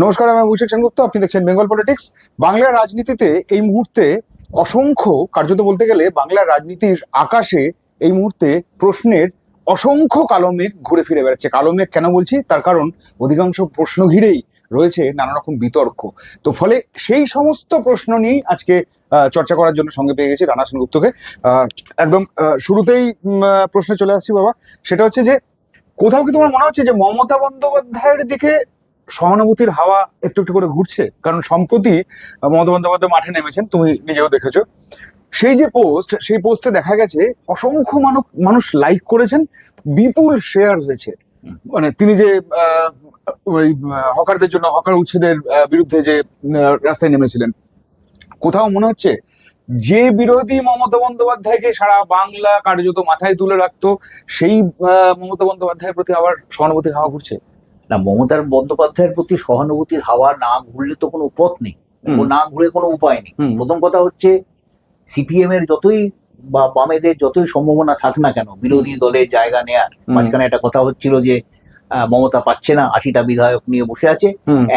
নমস্কার, আমি অভিষেক সেনগুপ্ত। আপনি দেখছেন বেঙ্গল পলিটিক্স। বাংলার রাজনীতিতে এই মুহূর্তে অসংখ্য, কার্যত বলতে গেলে বাংলার রাজনীতির আকাশে এই মুহূর্তে প্রশ্নের অসংখ্য কালো মেঘ ঘুরে ফিরে বেড়াচ্ছে। কালো মেঘ কেন বলছি? তার কারণ অধিকাংশ প্রশ্ন ঘিরেই রয়েছে নানা রকম বিতর্ক। তো ফলে সেই সমস্ত প্রশ্ন নিয়েই আজকে চর্চা করার জন্য সঙ্গে পেয়ে গেছি রানা সেনগুপ্তকে। একদম শুরুতেই প্রশ্নে চলে আসছি বাবা। সেটা হচ্ছে যে, কোথাও কি তোমার মনে হচ্ছে যে মমতা বন্দ্যোপাধ্যায়ের দিকে সহানুভূতির হাওয়া একটু একটু করে ঘুরছে? কারণ সম্প্রতি মমতা বন্দ্যোপাধ্যায় মাঠে নেমেছেন, তুমি নিজেও দেখেছো। সেই যে পোস্ট, সেই পোস্টে দেখা গেছে অসংখ্য মানুষ লাইক করেছেন, বিপুল শেয়ার হয়েছে। মানে তিনি যে ওই হকারদের জন্য, হকার উচ্ছেদের বিরুদ্ধে যে রাস্তায় নেমেছিলেন, কোথাও মনে হচ্ছে যে বিরোধী মমতা বন্দ্যোপাধ্যায়কে সারা বাংলা কার্যত মাথায় তুলে রাখতো, সেই মমতা বন্দ্যোপাধ্যায়ের প্রতি আবার সহানুভূতির হাওয়া ঘুরছে। না, মমতার বন্দ্যোপাধ্যায়ের প্রতি সহানুভূতির হাওয়া না ঘুরলে তো কোনো পথ নেই, না ঘুরে কোনো উপায় নেই। প্রথম কথা হচ্ছে, সিপিএম এর যতই বা বামেদের যতই সম্ভাবনা থাক না কেন বিরোধী দলে জায়গা নেয়ার, মাঝখানে একটা কথা হচ্ছিল যে মমতা পাচ্ছে না, 80টা বিধায়ক নিয়ে বসে আছে,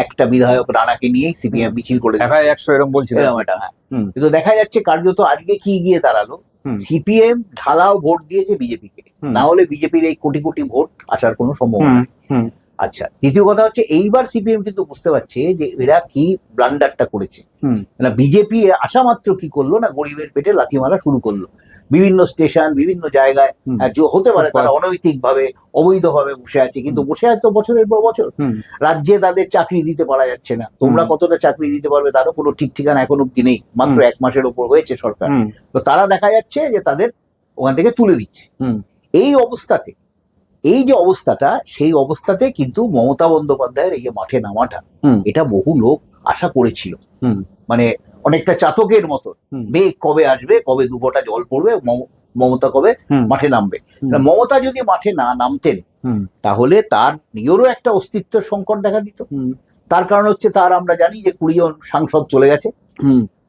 একটা বিধায়ক রানাকে নিয়ে সিপিএম মিছিল করে 100 এরকম বলছিলেন। হ্যাঁ, কিন্তু দেখা যাচ্ছে কার্যত আজকে কি গিয়ে দাঁড়ালো, সিপিএম ঢালাও ভোট দিয়েছে বিজেপিকে, না হলে বিজেপির এই কোটি কোটি ভোট আসার কোনো সম্ভাবনা নেই। আচ্ছা, দ্বিতীয় কথা হচ্ছে, এইবার সিপিএম কিন্তু বুঝতে পারছে যে এরা কি ব্লান্ডারটা করেছে। না, বিজেপি আসা মাত্র কি করলো না, গরিবের পেটে লাথি মারা শুরু করলো। বিভিন্ন স্টেশন, বিভিন্ন জায়গায় হতে পারে তারা অনৈতিক ভাবে, অবৈধভাবে বসে আছে, কিন্তু বসে আছে তো বছরের পর বছর। রাজ্যে তাদের চাকরি দিতে পারা যাচ্ছে না। তোমরা কতটা চাকরি দিতে পারবে তারও কোনো ঠিক ঠিকানা এখন অব্দি নেই। মাত্র 1 মাসের ওপর হয়েছে সরকার। তো তারা দেখা যাচ্ছে যে তাদের ওখান থেকে তুলে দিচ্ছে। এই অবস্থাতে, এই যে অবস্থাটা, সেই অবস্থাতে কিন্তু মমতা বন্দ্যোপাধ্যায়ের এই যে মাঠে নামাটা, এটা বহু লোক আশা করেছিল। মানে অনেকটা চাতকের মতো, মেঘ কবে আসবে, কবে দুপোটা জল পড়বে, মমতা কবে মাঠে নামবে। মমতা যদি মাঠে না নামতেন তাহলে তার নিজেরও একটা অস্তিত্বের সংকট দেখা দিত। তার কারণ হচ্ছে, তার আমরা জানি যে 20 জন সাংসদ চলে গেছে,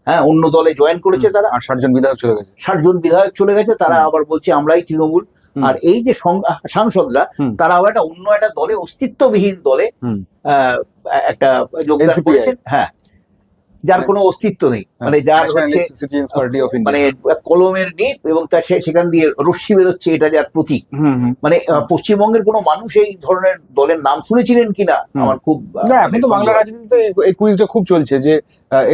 হ্যাঁ, অন্য দলে জয়েন করেছে তারা। 60 জন বিধায়ক চলে গেছে। 60 জন বিধায়ক চলে গেছে, তারা আবার বলছে আমরাই তৃণমূল। আর এই যে সাংসদরা, তারা আবার একটা অন্য একটা দলে, অস্তিত্ববিহীন দলে একটা যোগদান করেছেন, হ্যাঁ, যার কোনো অস্তিত্ব নেই। মানে যার হচ্ছে মানে কলমের নিপ এবং তার সেখান দিয়ে রশ্মি বেরোচ্ছে, এটা যার প্রতীক। মানে পশ্চিমবঙ্গের কোনো মানুষ এই ধরনের দলের নাম শুনেছিলেন কিনা আমার খুব। এখন তো বাংলা রাজনীতিতে এই কুইজটা খুব চলছে যে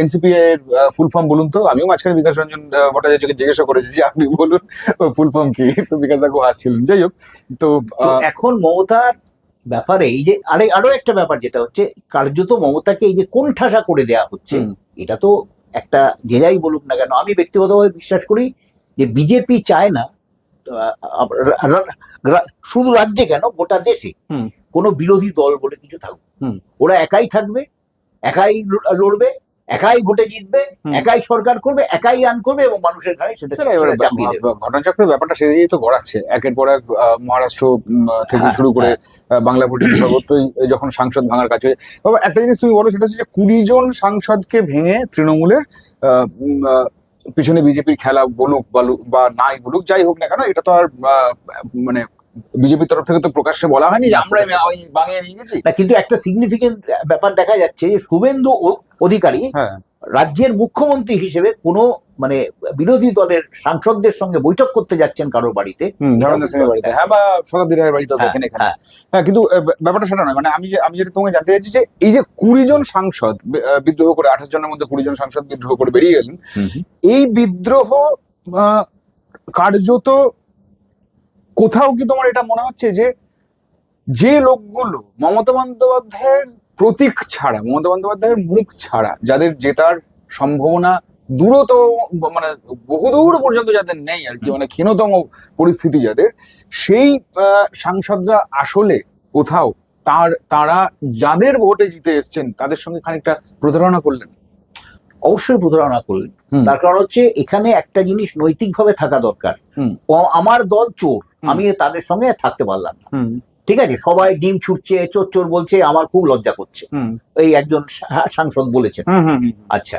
এনসিপি এর ফুল ফর্ম বলুন তো। আমিও মাঝখানে বিকাশ রঞ্জন ভট্টাচার্যকে জিজ্ঞাসা করেছি যে আপনি বলুন ফুল ফর্ম কি, তো বিকাশ দা খুব হাসছিলেন। যাই হোক, তো এখন মমতার ব্যাপারে এই যে আরো একটা ব্যাপার যেটা হচ্ছে, কার্যত মমতাকে এই যে কোণঠাসা করে দেয়া হচ্ছে, এটা তো একটা, যে যাই বলুক না কেন, আমি ব্যক্তিগতভাবে বিশ্বাস করি যে বিজেপি চায় না শুধু রাজ্যে কেন, গোটা দেশে কোনো বিরোধী দল বলে কিছু থাকবে। ওরা একাই থাকবে, একাই লড়বে, একাই ভোটে জিতবে, একাই সরকার করবে, একাই আইন করবে এবং মানুষের ঘাড়ে সেটা চাপিয়ে দেবে। ঘটনাচক্রের ব্যাপারটা সেদিকেই তো গড়াচ্ছে। একের পর এক মহারাষ্ট্র থেকে শুরু করে বাংলা পর্যন্ত সর্বত্রই যখন সাংসদ ভাঙার কাছে। একটা জিনিস তুমি বলো, সেটা হচ্ছে যে 20 জন সাংসদকে ভেঙে তৃণমূলের পিছনে বিজেপির খেলা বলুক বা নাই বলুক, যাই হোক না কেন, এটা তো আর মানে বিজেপির তরফ থেকে তো প্রকাশ্যে বলা হয়নি যে আমরা বাঙিয়ে নিয়ে গেছি। কিন্তু একটা সিগনিফিকেন্ট ব্যাপার দেখা যাচ্ছে যে শুভেন্দু অধিকারী রাজ্যের মুখ্যমন্ত্রী হিসেবে কোনো মানে বিরোধী দলের সাংসদদের সঙ্গে বৈঠক করতে যাচ্ছেন কারোর বাড়িতে, হ্যাঁ, বা শতাব্দী রায়ের বাড়িতে গেছেন এখানে। হ্যাঁ, কিন্তু ব্যাপারটা সেটা নয়। মানে আমি যেটা তোমাকে জানতে চাইছি যে এই যে 20 জন সাংসদ বিদ্রোহ করে, 28 জনের মধ্যে 20 জন সাংসদ বিদ্রোহ করে বেরিয়ে গেলেন, এই বিদ্রোহ কার্যত কোথাও কি তোমার এটা মনে হচ্ছে যে লোকগুলো মমতা বন্দ্যোপাধ্যায়ের প্রতীক ছাড়া, মমতা বন্দ্যোপাধ্যায়ের মুখ ছাড়া, যাদের জেতার সম্ভাবনা মানে বহুদূর পর্যন্ত যাদের নেই আর কি, মানে ক্ষীণতম পরিস্থিতি যাদের, সেই সাংসদরা আসলে কোথাও তারা যাদের ভোটে জিতে এসছেন তাদের সঙ্গে খানিকটা প্রতারণা করলেন? অবশ্যই প্রতারণা করলেন। তার কারণ হচ্ছে, এখানে একটা জিনিস নৈতিকভাবে থাকা দরকার। আমার দল চোর, আমি তাদের সঙ্গে থাকতে পারলাম না, ঠিক আছে, সবাই ডিম ছুটছে, চোর চোর বলছে, আমার খুব লজ্জা করছে, এই একজন সাংসদ বলেছেন। আচ্ছা,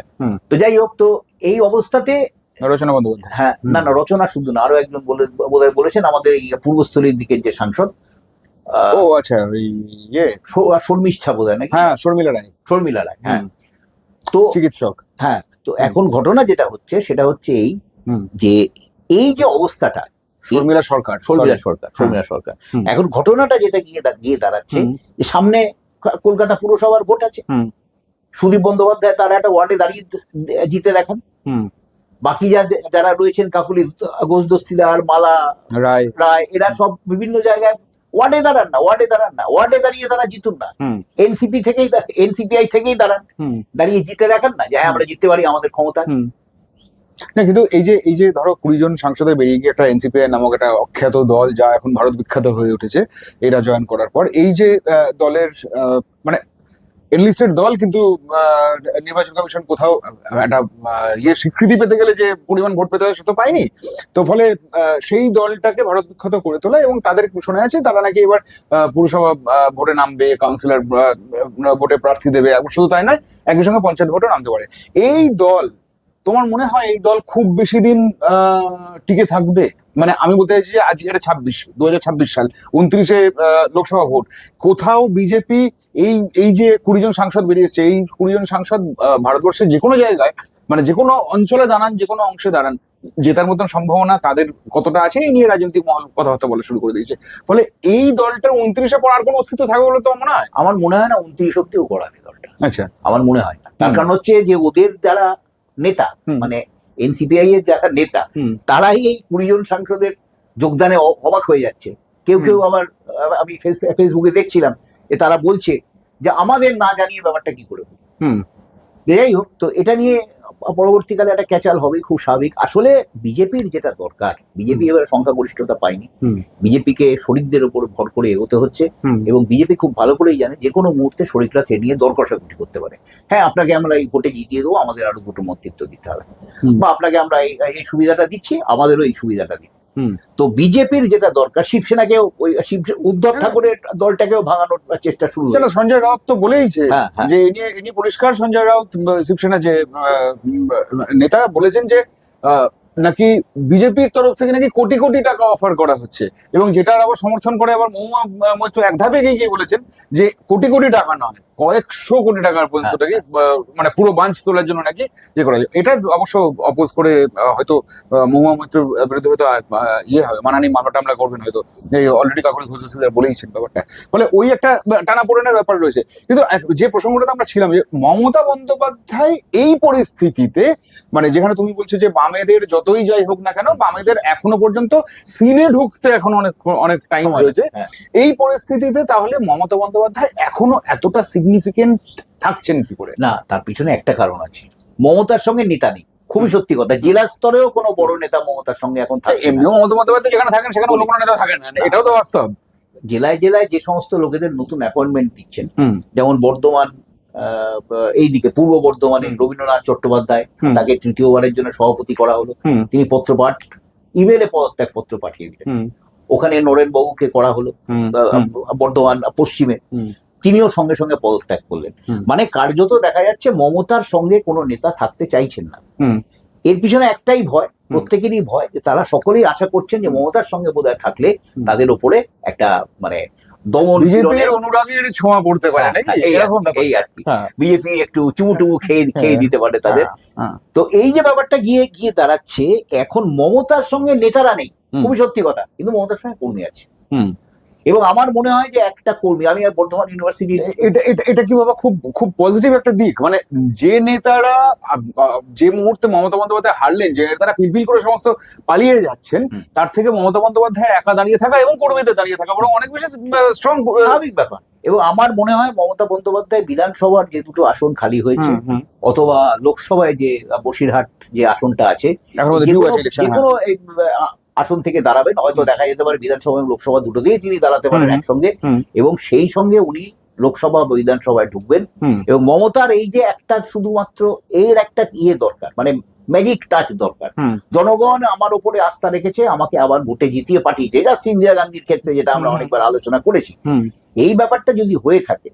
তো যাই হোক, তো এই অবস্থাতে রচনা বন্দ্যোপাধ্যায়, হ্যাঁ, না রচনা শুধু না, আরো একজন বোধহয় বলেছেন, আমাদের পূর্বস্থলীর দিকের যে সাংসদ, ও আচ্ছা, ওই ইয়ে, শর্মিষ্ঠা বোধ হয় নাকি, হ্যাঁ শর্মিলা রায়, শর্মিলা রায়, হ্যাঁ। হুম। তো চিকিৎসক। হ্যাঁ, তো এখন ঘটনা যেটা হচ্ছে সেটা হচ্ছে এই হুম। যে এই যে অবস্থাটা, শর্মিলা সরকার, শর্মিলা সরকার, শর্মিলা সরকার, হুম। এখন ঘটনাটা যেটা গিয়ে দাঁড়াচ্ছে হুম। যে সামনে কলকাতা পুরসভার ভোট আছে, হুম। সুদীপ বন্দ্যোপাধ্যায় তারা একটা ওয়ার্ডে দাঁড়িয়ে জিতে দেখান, হুম। বাকি যারা রয়েছেন কাকুলি ঘোষ দস্তিদার, মালা রায়, রায়, এরা সব বিভিন্ন জায়গায় ওয়ার্ডে দাঁড়ান না, ওয়ার্ডে দাঁড়িয়ে তারা জিতুন না, হুম। এনসিপিআই থেকেই হুম। দাঁড়িয়ে জিতে দেখান না, যে হ্যাঁ আমরা জিততে পারি, আমাদের ক্ষমতা আছে। হুম। না কিন্তু এই যে ধরো 20 জন সাংসদে বেরিয়ে গিয়ে একটা এনসিপিআই নামক একটা অখ্যাত দল, যা এখন ভারত বিখ্যাত হয়ে উঠেছে এরা জয়েন করার পর, এই যে দলের মানে এনলিস্টেড দল, কিন্তু নির্বাচন কমিশন কোথাও একটা ইয়ে স্বীকৃতি পেতে গেলে যে পরিমাণ ভোট পেতে হয় সে তো পায়নি। তো ফলে সেই দলটাকে ভারত বিখ্যাত করে তোলা, এবং তাদের শোনা আছে তারা নাকি এবার পুরসভা ভোটে নামবে, কাউন্সিলর ভোটে প্রার্থী দেবে, এবং শুধু তাই নয় একই সঙ্গে পঞ্চায়েত ভোটে নামতে পারে। এই দল, তোমার মনে হয় এই দল খুব বেশি দিন টিকে থাকবে? মানে আমি বলতে চাইছি যে আজ এটা 2026 সাল, 29-এ লোকসভা ভোট, কোথাও বিজেপি এই যে 20 জন সাংসদ বেরিয়েছে, এই 20 জন সাংসদ ভারতবর্ষের যে কোনো জায়গায়, মানে যে কোনো অঞ্চলে দাঁড়ান, যে কোনো অংশে দাঁড়ান, জেতার মতন সম্ভাবনা তাদের কতটা আছে, এই নিয়ে রাজনৈতিক মহল কথাবার্তা বলা শুরু করে দিয়েছে। ফলে এই দলটার 29-এ পড়ার কোনো অস্তিত্ব থাকবে বলে তো মনে হয়? আমার মনে হয় না 29 অব্দিও গড়াবে দলটা, আচ্ছা, আমার মনে হয় না। তার কারণ হচ্ছে যে ওদের যারা নেতা, মানে এনসিপিআই এর যারা নেতা, তারাই এই 20 জন সাংসদের যোগদানে অবাক হয়ে যাচ্ছে। কেউ কেউ আবার, আমি ফেসবুকে দেখছিলাম যে তারা বলছে যে আমাদের না জানিয়ে ব্যাপারটা কি করে হলো। যাই হোক, তো এটা নিয়ে পরবর্তীকালে একটা ক্যাচাল হবে, খুব স্বাভাবিক। আসলে বিজেপির যেটা দরকার, বিজেপি এবার সংখ্যাগরিষ্ঠতা পায়নি, বিজেপিকে শরিকদের উপর ভর করে এগোতে হচ্ছে, এবং বিজেপি খুব ভালো করেই জানে যে কোনো মুহূর্তে শরিকরা সে নিয়ে দর কষাকষি করতে পারে। হ্যাঁ, আপনাকে আমরা এই ভোটে জিতিয়ে দেবো, আমাদের আরো দুটো মন্ত্রিত্ব দিতে হবে, বা আপনাকে আমরা এই সুবিধাটা দিচ্ছি, আমাদেরও এই সুবিধাটা দিন। তো বিজেপির যেটা দরকার, শিবসেনাকেও ওই উদ্ধব ঠাকুরের দলটাকেও ভাঙানোর চেষ্টা শুরু হয়েছে। সঞ্জয় রাউত তো বলেইছে যে এ নিয়ে পরিষ্কার, সঞ্জয় রাউত শিবসেনা যে নেতা বলেছেন যে নাকি বিজেপির তরফ থেকে নাকি কোটি কোটি টাকা অফার করা হচ্ছে, এবং যেটার আবার সমর্থন করে আবার মহুয়া মৈত্র এক ধাপে এগিয়ে গিয়ে বলেছেন যে কোটি কোটি টাকা নয়, কয়েকশো কোটি টাকার পর্যন্ত নাকি মানে পুরো বাঞ্চ তোলার জন্য নাকি ইয়ে করা যায়। এটা অবশ্য অপোজ করে হয়তো মহুয়া মৈত্রের বিরুদ্ধে হয়তো ইয়ে হবে, মানহানি মামলা টামলা করবেন হয়তো, অলরেডি কাকুলি ঘোষ বলেইছেন ব্যাপারটা। ফলে ওই একটা টানাপোড়েনের ব্যাপার রয়েছে। কিন্তু যে প্রসঙ্গটা আমরা ছিলাম, যে মমতা বন্দ্যোপাধ্যায় এই পরিস্থিতিতে, মানে যেখানে তুমি বলছো যে বামেদের যতই যাই হোক না কেন, বামেদের এখনো পর্যন্ত সিনে ঢুকতে এখন অনেক টাইম রয়েছে, এই পরিস্থিতিতে তাহলে মমতা বন্দ্যোপাধ্যায় এখনো এতটা সিগনিফিকেন্ট থাকছেন কি করে? না, তার পিছনে একটা কারণ আছে, মমতার সঙ্গে নেতা নেই। খুবই সত্যি কথা, জেলা স্তরেও কোনো বড় নেতা মমতার সঙ্গে এখন থাকে। এমনিও মমতা বন্দ্যোপাধ্যায় যেখানে থাকেন সেখানে অন্য কোনো নেতা থাকেন না, এটাও তো বাস্তব। জেলায় জেলায় যে সমস্ত লোকেদের নতুন অ্যাপয়েন্টমেন্ট দিচ্ছেন, যেমন বর্ধমান, এইদিকে পূর্ব বর্ধমানে রবীন্দ্রনাথ চট্টোপাধ্যায়, তাকে তৃতীয়বারের জন্য সভাপতি করা হলো, তিনি পত্রপাঠ, ইমেলে পদত্যাগ পত্র পাঠিয়ে দিলেন। ওখানে নরেন বাবুকে করা হলো বর্ধমান পশ্চিমে, তিনিও সঙ্গে সঙ্গে পদত্যাগ করলেন। মানে কার্যত দেখা যাচ্ছে মমতার সঙ্গে কোনো নেতা থাকতে চাইছেন না। এর পিছনে একটাই ভয়, প্রত্যেকেরই ভয়, যে তারা সকলেই আশা করছেন যে মমতার সঙ্গে বোধহয় থাকলে তাদের উপরে একটা মানে দমন অনুরাগের ছোঁয়া পড়তে পারে, এই আর কি, বিজেপি একটু চুমুটুমু খেয়ে দিতে পারে তাদের। তো এই যে ব্যাপারটা গিয়ে দাঁড়াচ্ছে, এখন মমতার সঙ্গে নেতারা নেই, খুবই সত্যি কথা, কিন্তু মমতার সঙ্গে কর্মী আছে। এবং আমার মনে হয় যে একটা কর্মী, আমি আর বর্ধমান ইউনিভার্সিটি, এটা কি বাবা খুব খুব পজিটিভ একটা দিক, মানে যে নেতারা যে মুহূর্তে মমতা বন্দ্যোপাধ্যায় হারলেন, যে নেতারা পিলপিল করে সমস্ত পালিয়ে যাচ্ছেন, তার থেকে মমতা বন্দ্যোপাধ্যায় একা দাঁড়িয়ে থাকা এবং কর্মীদের দাঁড়িয়ে থাকা বরং অনেক বেশি স্ট্রং, স্বাভাবিক ব্যাপার। এবং আমার মনে হয় মমতা বন্দ্যোপাধ্যায় বিধানসভার যে দুটো আসন খালি হয়েছে, অথবা লোকসভায় যে বসিরহাট যে আসনটা আছে, যে কোনো আসন থেকে দাঁড়াবেন, হয়তো দেখা যেতে পারে বিধানসভা এবং লোকসভা দুটোতেই তিনি দাঁড়াতে পারেন একসঙ্গে, এবং সেই সঙ্গে উনি লোকসভা বা বিধানসভায় ঢুকবেন। এবং মমতার এই যে একটা শুধুমাত্র এর একটা দরকার, মানে ম্যাজিক টাচ দরকার। জনগণ আমার উপরে আস্থা রেখেছে, আমাকে আবার ভোটে জিতিয়ে পাঠিয়েছে, জাস্ট ইন্দিরা গান্ধীর ক্ষেত্রে যেটা আমরা অনেকবার আলোচনা করেছি। এই ব্যাপারটা যদি হয়ে থাকে,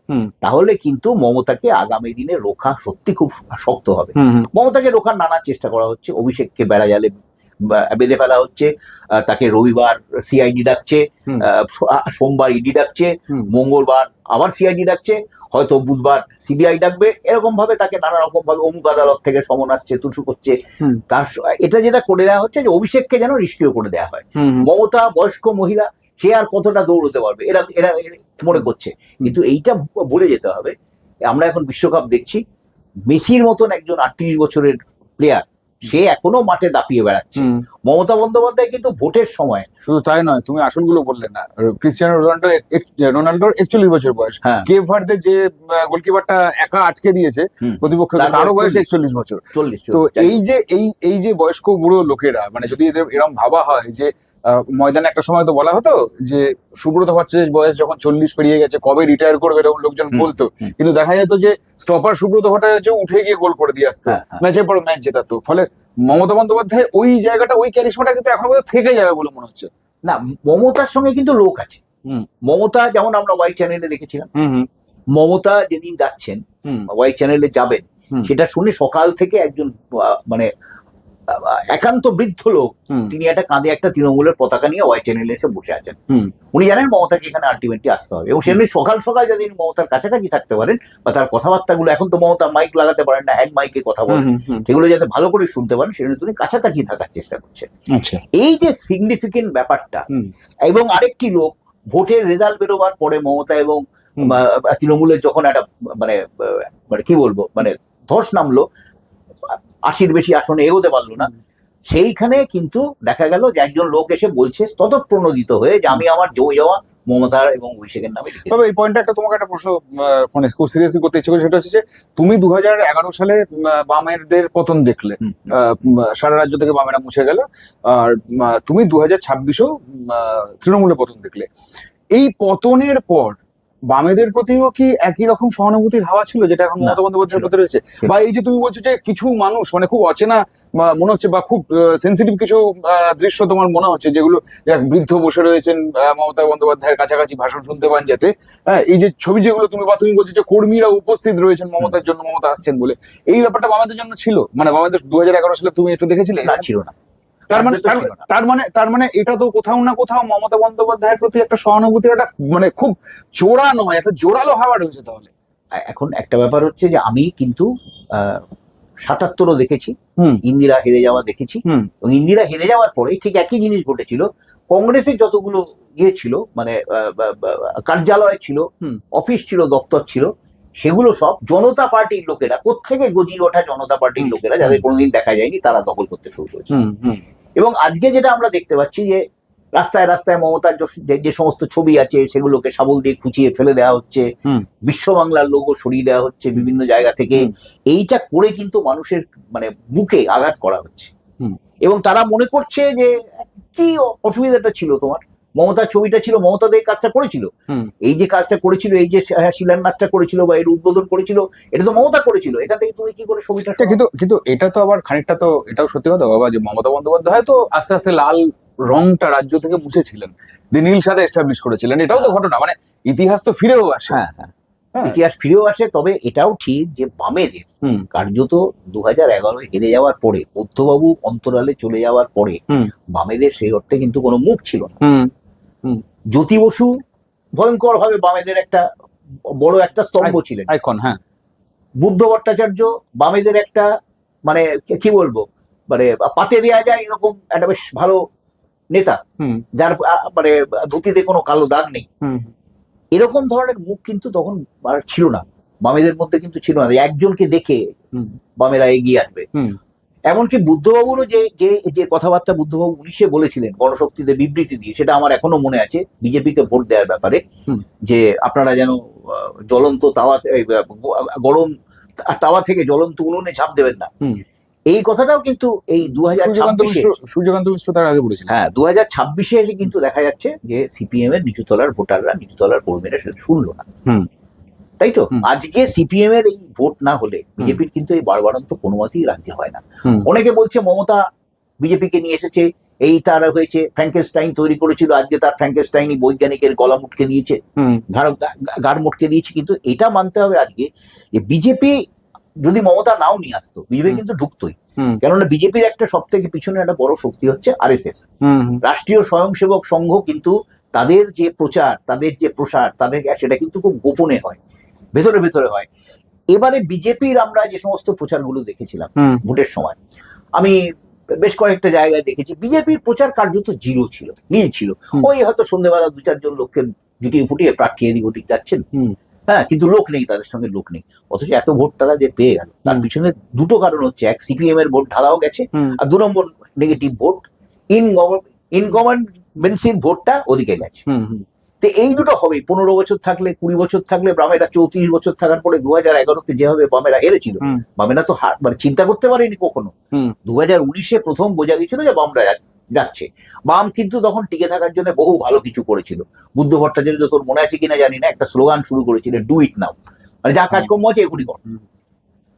তাহলে কিন্তু মমতাকে আগামী দিনে রোখা সত্যি খুব শক্ত হবে। মমতাকে রোখার নানা চেষ্টা করা হচ্ছে, অভিষেককে বেড়া জালে বেঁধে ফেলা হচ্ছে, তাকে রবিবার সিআইডি ডাকছে, সোমবার ইডি ডাকছে, মঙ্গলবার আবার সিআইডি ডাকছে, হয়তো বুধবার সিবিআই ডাকবে, এরকম ভাবে তাকে নানা রকম ভাবে অমুক আদালত থেকে সমন আসছে, তুসু করছে। তার এটা যেটা করে দেওয়া হচ্ছে যে অভিষেককে যেন নিষ্ক্রিয় করে দেওয়া হয়। মমতা বয়স্ক মহিলা, সে আর কতটা দৌড়তে পারবে, এরা এরা মনে করছে। কিন্তু এইটা বলে যেতে হবে, আমরা এখন বিশ্বকাপ দেখছি, মেসির মতন একজন 38 বছরের প্লেয়ার, সে এখনো মাঠে দাপিয়ে বেড়াচ্ছে। মমতা বন্দ্যোপাধ্যায় কিন্তু ভোটের সময়, শুধু তাই নয়, তুমি আসলগুলো বললে না, ক্রিস্টিয়ানো রোনাল্ডোর 41 বছর বয়স, কেপ ভার্দে যে গোলকিপারটা একা আটকে দিয়েছে প্রতিপক্ষ, তারও বয়স 41 বছর। তো এই যে বয়স্ক বুড়ো লোকেরা, মানে যদি এদের এরকম ভাবা হয় যে ময়দানে একটা সময় তো বলা হতো যে সুব্রত ভট্টাচার্যের বয়স যখন 40 পেরিয়ে গেছে কবে রিটায়ার করবে, এরকম লোকজন বলতো, কিন্তু দেখা যেত যে স্টপার সুব্রত ভট্টাচার্য উঠে গিয়ে গোল করে দিয়ে আসতো, ম্যাচের পর ম্যাচ জেতাতো। ফলে মমতা বন্দ্যোপাধ্যায় ওই জায়গাটা, ওই ক্যারিশমাটা কিন্তু এখন পর্যন্ত থেকে যাবে বলে মনে হচ্ছে। না, মমতার সঙ্গে কিন্তু লোক আছে। মমতা যেমন আমরা ওয়াই চ্যানেলে দেখেছিলাম, মমতা যেদিন যাচ্ছেন, ওয়াই চ্যানেলে যাবেন, সেটা শুনে সকাল থেকে একজন মানে একান্ত বৃদ্ধ লোক, তিনি একটা কাঁধে একটা তৃণমূলের পতাকা নিয়ে ওয়াই চ্যানেলে এসে বসে আছেন। উনি জানেন মমতাকে এখানে আলটিমেটলি আসতে হবে, এবং সেমনি সকাল সকাল যদি মমতার কাছাকাছি থাকতে পারেন, বা তার কথাবার্তাগুলো, এখন তো মমতা মাইক লাগাতে পারেন না, হ্যান্ড মাইকে কথা বলেন, সেগুলো যাতে ভালো করে শুনতে পারেন, সেজন্য তিনি কাছাকাছি থাকার চেষ্টা করছেন। এই যে সিগনিফিকেন্ট ব্যাপারটা, এবং আরেকটি লোক, ভোটের রেজাল্ট বেরোবার পরে মমতা এবং তৃণমূলের যখন একটা মানে মানে কি বলবো, মানে ধস নামলো, 80-র বেশি আসনে এগোতে পারলো না, সেইখানে কিন্তু দেখা গেল যে একজন লোক এসে বলছে ততপ্রণোদিত হয়ে যে আমি আমার জয় যাওয়া মমতার এবং অভিষেকের নামে। তবে এই পয়েন্টটা একটা তোমাকে একটা প্রশ্ন মানে খুব সিরিয়াসলি করতে ইচ্ছে করছে, সেটা হচ্ছে যে তুমি 2011 সালে বামেরদের পতন দেখলে, সারা রাজ্য থেকে বামেরা মুছে গেল, আর তুমি 2026-ও তৃণমূলের পতন দেখলে। এই পতনের পর বামেদের প্রতিও কি একই রকম সহানুভূতির হাওয়া ছিল যেটা এখন মমতা বন্দ্যোপাধ্যায়ের প্রতি রয়েছে? বা এই যে তুমি বলছো যে কিছু মানুষ মানে খুব অচেনা মনে হচ্ছে, বা খুব সেন্সিটিভ কিছু দৃশ্য তোমার মনে হচ্ছে, যেগুলো বৃদ্ধ বসে রয়েছেন মমতা বন্দ্যোপাধ্যায়ের কাছাকাছি ভাষণ শুনতে পান যাতে, এই যে ছবি যেগুলো তুমি বলছো যে কর্মীরা উপস্থিত রয়েছেন মমতার জন্য, মমতা আসছেন বলে, এই ব্যাপারটা বামেদের জন্য ছিল? মানে বামেদের 2011 সালে তুমি একটু দেখেছিলে? না, ছিল না। তার মানে এটা তো কোথাও না কোথাও মমতা বন্দ্যোপাধ্যায়ের প্রতি একটা সহানুভূতির একটা মানে খুব জোড়া নয়, একটা জোরালো হাওয়া রয়েছে। তাহলে এখন একটা ব্যাপার হচ্ছে যে আমি কিন্তু 77-ও দেখেছি, ইন্দিরা হেরে যাওয়া দেখেছি, এবং ইন্দিরা হেরে যাওয়ার পরে ঠিক একই জিনিস ঘটেছিল। কংগ্রেসের যতগুলো ইয়ে ছিল, মানে কার্যালয় ছিল, অফিস ছিল, দপ্তর ছিল, সেগুলো সব জনতা পার্টির লোকেরা, কোত্থেকে গজিয়ে ওঠা জনতা পার্টির লোকেরা, যাদের কোনোদিন দেখা যায়নি, তারা দখল করতে শুরু করেছে। এবং আজকে যেটা আমরা দেখতে পাচ্ছি যে রাস্তায় রাস্তায় মমতার যে সমস্ত ছবি আছে সেগুলোকে শাবল দিয়ে খুঁচিয়ে ফেলে দেওয়া হচ্ছে, বিশ্ব বাংলার লোগো সরিয়ে দেওয়া হচ্ছে বিভিন্ন জায়গা থেকে। এইটা করে কিন্তু মানুষের মানে বুকে আঘাত করা হচ্ছে, এবং তারা মনে করছে যে কি অসুবিধাটা ছিল তোমার, মমতার ছবিটা ছিল, মমতা এই কাজটা করেছিল, এই যে কাজটা করেছিল, এই যে শিলান্যাসটা করেছিল বা এর উদ্বোধন করেছিল, এটা তো মমতা করেছিল, এখান থেকে তুমি কি করে ছবিটা? কিন্তু এটা তো আবার খানিকটা তো এটাও সত্যি কথা বাবা, যে মমতা বন্দ্যোপাধ্যায় তো আস্তে আস্তে লাল রংটা রাজ্য থেকে মুছেছিলেন, নীল সাদা এস্টাবলিশ করেছিলেন, এটাও তো ঘটনা, মানে ইতিহাস তো ফিরেও আসে। ইতিহাস ফিরেও আসে। তবে এটাও ঠিক যে বামেদের কার্যত 2011 হেরে যাওয়ার পরে, বুদ্ধবাবু অন্তরালে চলে যাওয়ার পরে, বামেদের সেই অর্থে কিন্তু কোনো মুখ ছিল না। জ্যোতি বসু ভয়ঙ্কর ভাবে বামেদের একটা বড় একটা স্তম্ভ ছিলেন, আইকন। বুদ্ধ ভট্টাচার্য বামেদের একটা মানে কি বলবো, মানে পাতে দেওয়া যায় এরকম একটা বেশ ভালো নেতা, যার মানে ধুতিতে কোনো কালো দাগ নেই, এরকম ধরনের মুখ কিন্তু তখন আর ছিল না বামেদের মধ্যে, কিন্তু ছিল না একজনকে দেখে বামেরা এগিয়ে আসবে। এমনকি বুদ্ধবাবুরও যে কথাবার্তা বুদ্ধবাবু 19-এ বলেছিলেন গণশক্তিতে বিবৃতি দিয়ে, সেটা আমার এখনো মনে আছে, বিজেপিকে ভোট দেওয়ার ব্যাপারে, যে আপনারা যেন জ্বলন্ত তাওয়া, গরম তাওয়া থেকে জ্বলন্ত উনুনে ঝাঁপ দেবেন না। এই কথাটাও কিন্তু এই 2026 সূর্যকান্ত মিশ্র তার আগে বলেছিলেন। 2026-এ এসে কিন্তু দেখা যাচ্ছে যে সিপিএম এর নিচুতলার ভোটাররা, নিচুতলার কর্মীরা সেটা শুনলো না, তাই তো? আজকে সিপিএম এর এই ভোট না হলে বিজেপির কিন্তু এই বাড়বাড়ন্ত কোনো মতেই রাজ্যে হয় না। অনেকে বলছে মমতা বিজেপিকে নিয়ে এসেছে, এই তার হয়েছে ফ্র্যাঙ্কেনস্টাইন তৈরি করেছিল, আজকে তার ফ্র্যাঙ্কেনস্টাইনই বৈজ্ঞানিকের গলা মুটকে দিয়েছে, ঘাড় মুটকে দিয়েছে। কিন্তু এটা মানতে হবে আজকে যে বিজেপি যদি মমতা নাও নিয়ে আসতো বিজেপি কিন্তু ঢুকতোই, কেননা বিজেপির একটা সব থেকে পিছনে একটা বড় শক্তি হচ্ছে আরএসএস, রাষ্ট্রীয় স্বয়ংসেবক সংঘ। কিন্তু তাদের যে প্রচার, তাদের যে প্রসার, তাদের সেটা কিন্তু খুব গোপনে হয়, ভেতরে ভেতরে হয়। এবারে বিজেপির আমরা যে সমস্ত প্রচারগুলো দেখেছিলাম ভোটের সময়, আমি বেশ কয়েকটা জায়গায় দেখেছি বিজেপির প্রচার কার্যত জিরো ছিল, নীল ছিল। ওই হয়তো সন্ধ্যেবেলা 2-4 জন লোককে জুটিয়ে ফুটিয়ে প্রার্থী এদিক ওদিক যাচ্ছেন, হ্যাঁ, কিন্তু লোক নেই, তাদের সঙ্গে লোক নেই। অথচ এত ভোট তারা যে পেয়ে গেল, তার পিছনে দুটো কারণ হচ্ছে, এক সিপিএম এর ভোট ঢালাও গেছে, আর 2 নম্বর নেগেটিভ ভোট, ইনগভর্নমেন্সির ভোটটা ওদিকে গেছে। তো এই দুটো হবে 15 বছর থাকলে, 20 বছর থাকলে, বামেরা 34 বছর থাকার পরে 2011-তে যেভাবে বামেরা হেরেছিল, বামেরা তো মানে চিন্তা করতে পারেনি কখনো। 2019-এ প্রথম বোঝা গেছিল যে বামরা যাচ্ছে। বাম কিন্তু তখন টিকে থাকার জন্য বহু ভালো কিছু করেছিল। বুদ্ধ ভট্টাচার্য, তোর মনে আছে কিনা জানি না, একটা স্লোগান শুরু করেছিলেন, ডু ইট নাও, মানে যা কাজকর্ম আছে এগুলি কর।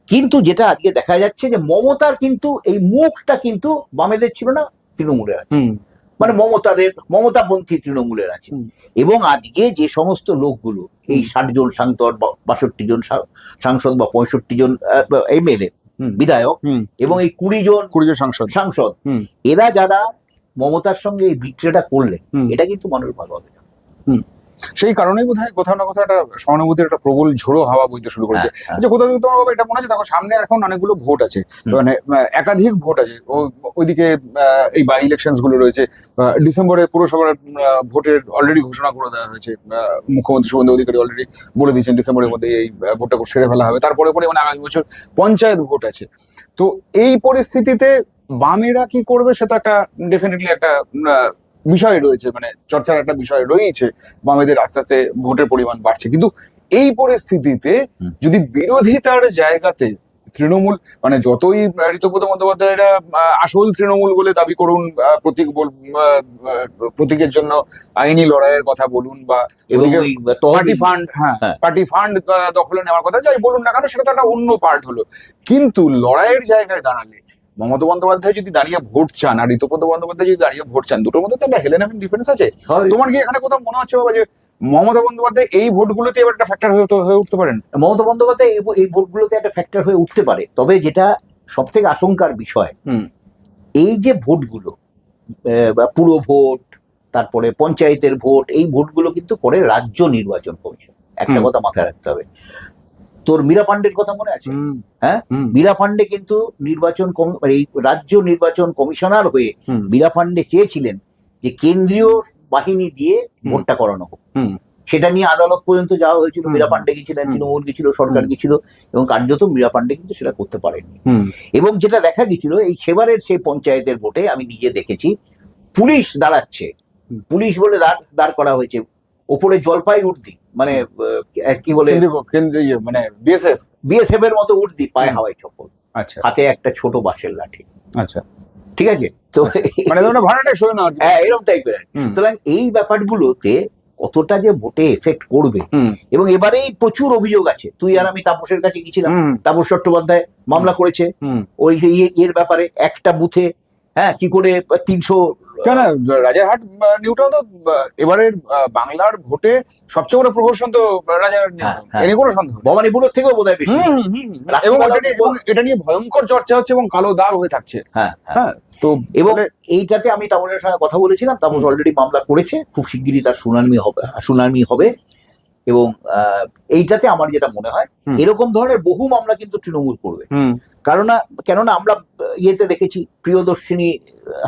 কিন্তু যেটা আজকে দেখা যাচ্ছে যে মমতার কিন্তু এই মুখটা কিন্তু বামেদের ছিল না, তৃণমূলের আছে, মানে মমতাপন্থী তৃণমূলের আছে। এবং আজকে যে সমস্ত লোকগুলো, এই 60 জন সাংসদ বা 62 জন সাংসদ বা 65 জন এমএলএ বিধায়ক এবং এই 20 জন সাংসদ, এরা যারা মমতার সঙ্গে এই বিক্রিয়াটা করলেন, এটা কিন্তু মানুষ ভালো হবে না। সেই কারণেই বোধহয় কোথাও না কোথাও একটা সহানুভূতির একটা প্রবল ঝোড়ো হাওয়া বইতে শুরু করেছে। যে কোথাও তোমার বাবা এটা মনে আছে, দেখো সামনে এখন অনেকগুলো ভোট আছে, মানে একাধিক ভোট আছে। ওইদিকে এই বাই ইলেকশন গুলো রয়েছে। ডিসেম্বরে পুরসভার ভোটের অলরেডি ঘোষণা করে দেওয়া হয়েছে, মুখ্যমন্ত্রী শুভেন্দু অধিকারী অলরেডি বলে দিয়েছেন ডিসেম্বরের মধ্যে এই ভোটটা সেরে ফেলা হবে। তারপরে মানে আগামী বছর পঞ্চায়েত ভোট আছে। তো এই পরিস্থিতিতে বামেরা কি করবে সেটা একটা ডেফিনেটলি একটা বিষয় রয়েছে, মানে চর্চার একটা বিষয় রয়েছে। বামেদের আস্তে আস্তে ভোটের পরিমাণ বাড়ছে, কিন্তু এই পরিস্থিতিতে যদি বিরোধিতার জায়গাতে তৃণমূল, মানে যতই ঋতব্রত বন্দ্যোপাধ্যায়রা আসল তৃণমূল বলে দাবি করুন, প্রতীকের জন্য আইনি লড়াইয়ের কথা বলুন, বা পার্টি ফান্ড, পার্টি ফান্ড দখলে নেওয়ার কথা যাই বলুন না কেন, সেটা তো একটা অন্য পার্ট হলো। কিন্তু লড়াইয়ের জায়গায় দাঁড়ালে মমতা বন্দ্যোপাধ্যায় যদি দাঁড়িয়ে ভোট চান আর ঋতব্রত বন্দ্যোপাধ্যায় যদি দাঁড়িয়ে ভোট চান, দুটোর মধ্যে তো একটা হেলেন হেভেন ডিফারেন্স আছে। তোমার কি এখানে কোথাও মনে হচ্ছে বাবা যে মমতা বন্দ্যোপাধ্যায় এই ভোটগুলোতে এবার একটা ফ্যাক্টর হয়ে উঠতে পারেন? মমতা বন্দ্যোপাধ্যায় এই ভোটগুলোতে একটা ফ্যাক্টর হয়ে উঠতে পারে, তবে যেটা সব থেকে আশঙ্কার বিষয়, এই যে ভোটগুলো, পুরো ভোট, তারপরে পঞ্চায়েতের ভোট, এই ভোটগুলো কিন্তু করে রাজ্য নির্বাচন কমিশন। একটা কথা মাথায় রাখতে হবে, তোর মীরা পান্ডের কথা মনে আছে? হ্যাঁ, মীরা পান্ডে কিন্তু এই রাজ্য নির্বাচন কমিশনার হয়ে মীরা পান্ডে চেয়েছিলেন যে কেন্দ্রীয় বাহিনী দিয়ে ভোটটা করানো হোক। সেটা নিয়ে আদালত পর্যন্ত যাওয়া হয়েছিল, মীরা পান্ডে গেছিলেন, তৃণমূল গেছিল, সরকার গেছিল, এবং কার্যত মীরা পান্ডে কিন্তু সেটা করতে পারেননি। এবং যেটা দেখা গেছিল এই সেবারের সেই পঞ্চায়েতের ভোটে, আমি নিজে দেখেছি, পুলিশ দাঁড়াচ্ছে, পুলিশ বলে দাঁড় করা হয়েছে, ওপরে জলপাই উর্দি, মানে কি বলে, মানে বিএসএফ এর মতো উর্দি, পায়ে হাওয়াই চপ্পল, আচ্ছা, হাতে একটা ছোট বাঁশের লাঠি, আচ্ছা, ঠিক আছে, তো মানে ভাড়াটা শোয় না, এরকম টাইপের। সুতরাং এই ব্যাপারগুলোতে কতটা যে ভোটে এফেক্ট করবে, এবং এবারেই প্রচুর অভিযোগ আছে। তুই আর আমি তাপসের কাছে গেছিলাম, তাপস চট্টোপাধ্যায় মামলা করেছে ওই এর ব্যাপারে, একটা বুথে কি করে 300। কেন রাজারহাট নিউটাউন তো এবারে বাংলার ভোটে সবচেয়ে বড় প্রহসন তো রাজারহাট নিউটাউন, এনে কোনো সন্দেহ। ভবানীপুরের থেকেও বোধহয় বেশি, এবং এটা নিয়ে ভয়ঙ্কর চর্চা হচ্ছে এবং কালো দাগ হয়ে থাকছে। হ্যাঁ, তো এবং এইটাতে আমি তাপসের সঙ্গে কথা বলেছিলাম, তাপস অলরেডি মামলা করেছে, খুব শিগগিরই তার শুনানি হবে। এবং এইটাতে আমার যেটা মনে হয়, এরকম ধরনের বহু মামলা কিন্তু তৃণমূল করবে, কেননা আমরা ইয়েতে দেখেছি, প্রিয়দর্শিনী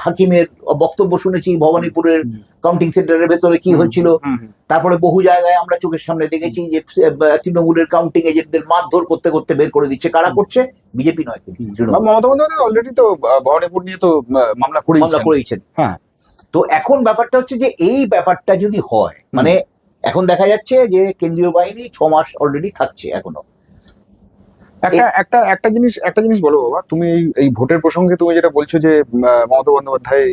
হাকিমের বক্তব্য শুনেছি, ভবানীপুরের কাউন্টিং সেন্টারের ভেতরে কি হয়েছিল। তারপরে বহু জায়গায় আমরা চোখের সামনে দেখেছি যে তৃণমূলের কাউন্টিং এজেন্টদের মারধর করতে করতে বের করে দিচ্ছে। কারা করছে? বিজেপি নয়, মমতা বন্দ্যোপাধ্যায় অলরেডি তো ভবানীপুর নিয়ে তো মামলা করেইছেন। হ্যাঁ, তো এখন ব্যাপারটা হচ্ছে যে এই ব্যাপারটা যদি হয়, মানে এখন দেখা যাচ্ছে যে কেন্দ্রীয় বাহিনী 6 মাস অলরেডি থাকছে এখনো। একটা জিনিস বলো বাবা, তুমি এই ভোটের প্রসঙ্গে তুমি যেটা বলছো যে মমতা বন্দ্যোপাধ্যায়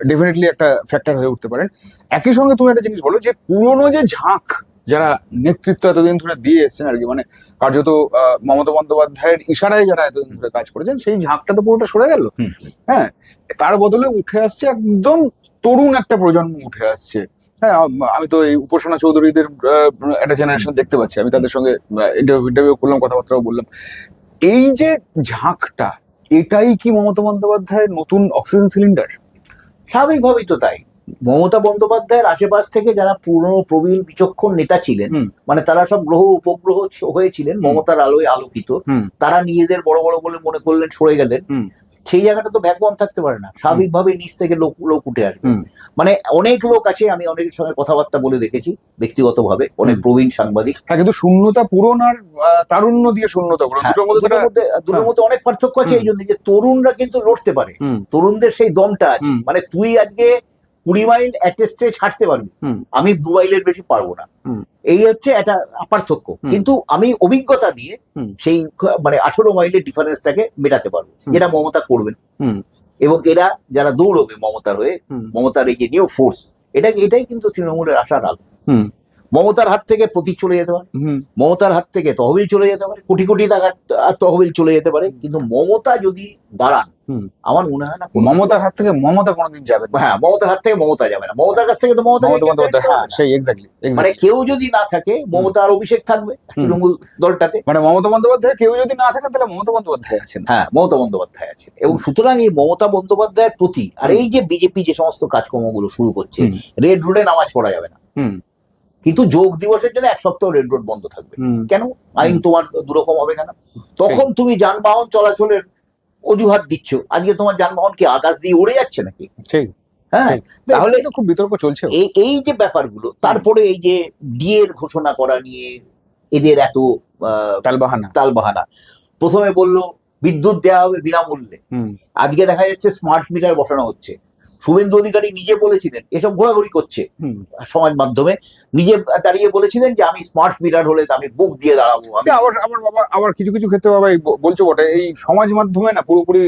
ডেফিনেটলি একটা ফ্যাক্টর হয়ে উঠতে পারেন, একই সঙ্গে তুমি একটা জিনিস বলো যে পুরনো যে ঝাঁক যারা নেতৃত্ব এতদিন ধরে দিয়ে এসছেন আর কি, মানে কার্যত মমতা বন্দ্যোপাধ্যায়ের ইশারায় যারা এতদিন ধরে কাজ করেছেন, সেই ঝাঁকটা তো পুরোটা সরে গেল। হ্যাঁ, তার বদলে উঠে আসছে একদম তরুণ একটা প্রজন্ম উঠে আসছে, হ্যাঁ, আমি তো এই উপাসনা চৌধুরীদের একটা জেনারেশন দেখতে পাচ্ছি। আমি তাদের সঙ্গে ইন্টারভিউ করলাম, কথাবার্তাও বললাম। এই যে ঝাঁকটা, এটাই কি মমতা বন্দ্যোপাধ্যায়ের নতুন অক্সিজেন সিলিন্ডার? স্বাভাবিকভাবেই তো তাই। মমতা বন্দ্যোপাধ্যায়ের আশেপাশ থেকে যারা পুরনো প্রবীণ বিচক্ষণ নেতা ছিলেন, মানে তারা সব গ্রহ উপগ্রহ হয়েছিলেন মমতার আলোয় আলোকিত, তারা নিজেদের বড় বড় বলে মনে করলেন, সরে গেলেন। সেই জায়গাটা তো ভ্যাকুয়াম থাকতে পারে না, স্বাভাবিকভাবে নিচ থেকে লোক লোক উঠে আসবে। মানে অনেক লোক আছে, আমি অনেকের সঙ্গে কথাবার্তা বলে দেখেছি ব্যক্তিগতভাবে, অনেক প্রবীণ সাংবাদিক। হ্যাঁ, কিন্তু শূন্যতা পূরণ আর তারুণ্য দিয়ে শূন্যতা পূরণ, দুটোর মধ্যে অনেক পার্থক্য আছে। এই জন্য যে তরুণরা কিন্তু লড়তে পারে, তরুণদের সেই দমটা আছে। মানে তুই আজকে 20 মাইল অ্যাটেস্টে ছাড়তে পারবি, আমি 2 মাইলের বেশি পারবো না। এই হচ্ছে একটা পার্থক্য। কিন্তু আমি অভিজ্ঞতা দিয়ে সেই মানে 18 মাইলের ডিফারেন্সটাকে মেটাতে পারবো, যেটা মমতা করবেন। এবং এরা যারা দৌড়বে মমতার হয়ে, মমতার এই যে নিউ ফোর্স, এটাই কিন্তু তৃণমূলের আশার আলো। মমতার হাত থেকে প্রতীক চলে যেতে পারে, মমতার হাত থেকে তহবিল চলে যেতে পারে, কোটি কোটি টাকার তহবিল চলে যেতে পারে, কিন্তু মমতা যদি দাঁড়ান, আমার মনে হয় না মমতার হাত থেকে মমতা কোনোদিন যাবে না। হ্যাঁ, মমতার হাত থেকে মমতা যাবে না, মমতার কাছ থেকে তো মমতা। হ্যাঁ, সেই এক্স্যাক্টলি। মানে কেউ যদি না থাকে, মমতা আর অভিষেক থাকবে তৃণমূল দলটাতে। মানে মমতা বন্দ্যোপাধ্যায় কেউ যদি না থাকেন, তাহলে মমতা বন্দ্যোপাধ্যায় আছেন। হ্যাঁ, মমতা বন্দ্যোপাধ্যায় আছেন। এবং সুতরাং এই মমতা বন্দ্যোপাধ্যায়ের প্রতি, আর এই যে বিজেপি যে সমস্ত কাজকর্মগুলো শুরু করছে, রেড রোডে নামাজ পড়া যাবে না, কিন্তু যোগ দিবসের জন্য 1 সপ্তাহ রেড রোড বন্ধ থাকবে। কেন? আইন তোমার দুরকম হবে কেন? তখন তুমি যানবাহন চলাচলের অজুহাত দিচ্ছ। আজকে তোমার যানবাহন কি আকাশ দিয়ে উড়ে যাচ্ছে নাকি? হ্যাঁ, তাহলে তো খুব বিতর্ক চলছে এই যে ব্যাপারগুলো। তারপরে এই যে ডিএর ঘোষণা করা নিয়ে এদের এত তালবাহানা। প্রথমে বললো বিদ্যুৎ দেওয়া হবে বিনামূল্যে, আজকে দেখা যাচ্ছে স্মার্ট মিটার বসানো হচ্ছে। শুভেন্দু অধিকারী নিজে বলেছিলেন, এসব ঘোরাঘুরি করছে সমাজ মাধ্যমে, নিজে দাঁড়িয়ে বলেছিলেন যে আমি স্মার্ট মিটার হলে আমি বুক দিয়ে দাঁড়াবো। আবার কিছু কিছু ক্ষেত্রে বাবা বলছো বটে, এই সমাজ মাধ্যমে না পুরোপুরি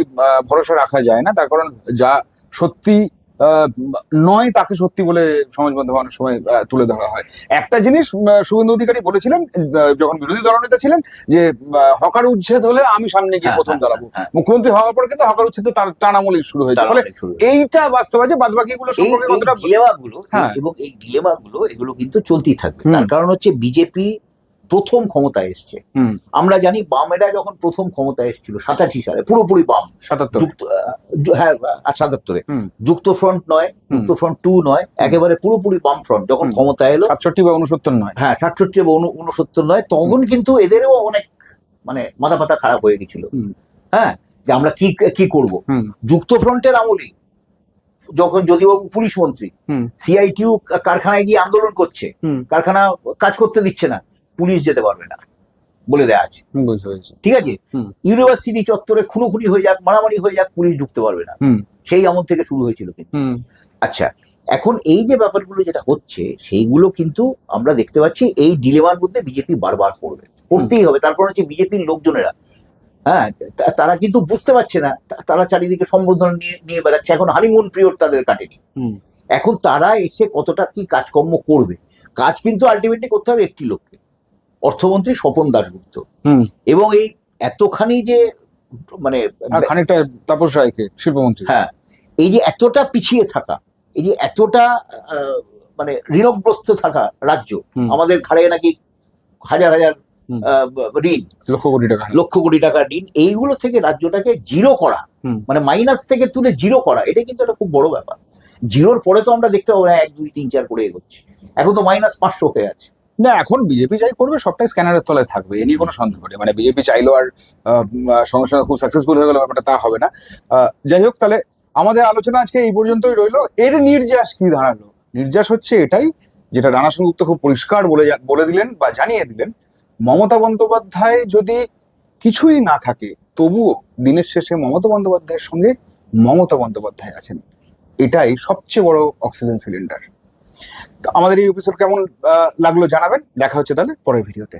ভরসা রাখা যায় না। তার কারণ যা সত্যি নয় তাকে সত্যি বলে সমাজ মাধ্যমে অনেক সময় তুলে ধরা হয়। একটা জিনিস শুভেন্দু অধিকারী বলেছিলেন যখন বিরোধী দলনেতা ছিলেন, যে হকার উচ্ছেদ হলে আমি সামনে গিয়ে প্রথম দাঁড়াবো। মুখ্যমন্ত্রী হওয়ার পর কিন্তু হকার উচ্ছেদ তার টানামূলেই শুরু হয়েছে। ফলে এইটা বাস্তব আছে, বাদ বাকি গুলো এবং এই ডিলেমাগুলো এগুলো কিন্তু চলতেই থাকবে। তার কারণ হচ্ছে বিজেপি প্রথম ক্ষমতায় এসছে। আমরা জানি বামেরা যখন প্রথম ক্ষমতায় এসেছিল 87 সালে, পুরোপুরি বাম, 77-এ যুক্ত ফ্রন্ট নয়, যুক্ত ফ্রন্ট 2 নয়, একেবারে পুরোপুরি বাম ফ্রন্ট যখন ক্ষমতায় এলো, 67 বা 69 নয়, হ্যাঁ 67 বা 69 নয়, তখন কিন্তু এদেরও অনেক মানে মাথা পাতা খারাপ হয়ে গেছিল। হ্যাঁ, যে আমরা কি করব। যুক্ত ফ্রন্টের আমলে যখন যদিবাবু পুলিশ মন্ত্রী, সিআইটিউ কারখানায় গিয়ে আন্দোলন করছে, কারখানা কাজ করতে দিচ্ছে না, পুলিশ যেতে পারবে না বলে দেয়া আছে। ঠিক আছে, ইউনিভার্সিটি চত্বরে খুনোখুনি হয়ে যাক, মারামারি হয়ে যাক, পুলিশ ঢুকতে পারবে না। সেই আমল থেকে শুরু হয়েছিল কিন্তু। আচ্ছা, এখন এই যে ব্যাপারগুলো যেটা হচ্ছে, সেইগুলো কিন্তু আমরা দেখতে পাচ্ছি এই ডিলেমার মধ্যে বিজেপি বারবার পড়তেই হবে। তারপর হচ্ছে বিজেপির লোকজনেরা, হ্যাঁ, তারা কিন্তু বুঝতে পারছে না, তারা চারিদিকে সম্বোধন নিয়ে বেড়াচ্ছে। এখন হানিমুন পিরিয়ড তাদের কাটেনি। এখন তারা এসে কতটা কি কাজকর্ম করবে, কাজ কিন্তু আলটিমেটলি করতে হবে একটি লোককে, অর্থমন্ত্রী স্বপন দাশগুপ্ত। এবং এই এতখানি যে মানে খানিকটা তাপস রায়কে শিল্পমন্ত্রী, হ্যাঁ, এই যে এতটা পিছিয়ে থাকা, এই যে এতটা মানে ঋণগ্রস্ত থাকা রাজ্য, আমাদের ঘাড়ে নাকি হাজার হাজার ঋণ, লক্ষ কোটি টাকা ঋণ, এইগুলো থেকে রাজ্যটাকে জিরো করা, মানে মাইনাস থেকে তুলে জিরো করা, এটা কিন্তু একটা খুব বড় ব্যাপার। জিরোর পরে তো আমরা দেখতে পাবো 1, 2, 3, 4 করে এগোচ্ছে, এখন তো -500 হয়ে আছে। না, এখন বিজেপি যাই করবে সবটাই স্ক্যানারের তলায় থাকবে, এ নিয়ে কোনো সন্দেহ নেই। মানে বিজেপি চাইলো আর সঙ্গে সঙ্গে খুব সাকসেসফুল হয়ে গেল ব্যাপারটা, তা হবে না। যাই হোক, তাহলে আমাদের আলোচনা আজকে এই পর্যন্তই রইলো। এর নির্যাস কি দাঁড়ালো? নির্যাস হচ্ছে এটাই, যেটা রানা সেনগুপ্ত খুব পরিষ্কার বলে দিলেন বা জানিয়ে দিলেন, মমতা বন্দ্যোপাধ্যায় যদি কিছুই না থাকে, তবুও দিনের শেষে মমতা বন্দ্যোপাধ্যায়ের সঙ্গে মমতা বন্দ্যোপাধ্যায় আছেন। এটাই সবচেয়ে বড় অক্সিজেন সিলিন্ডার। আমাদের এই এপিসোড কেমন লাগলো জানাবেন। দেখা হচ্ছে তাহলে পরের ভিডিওতে।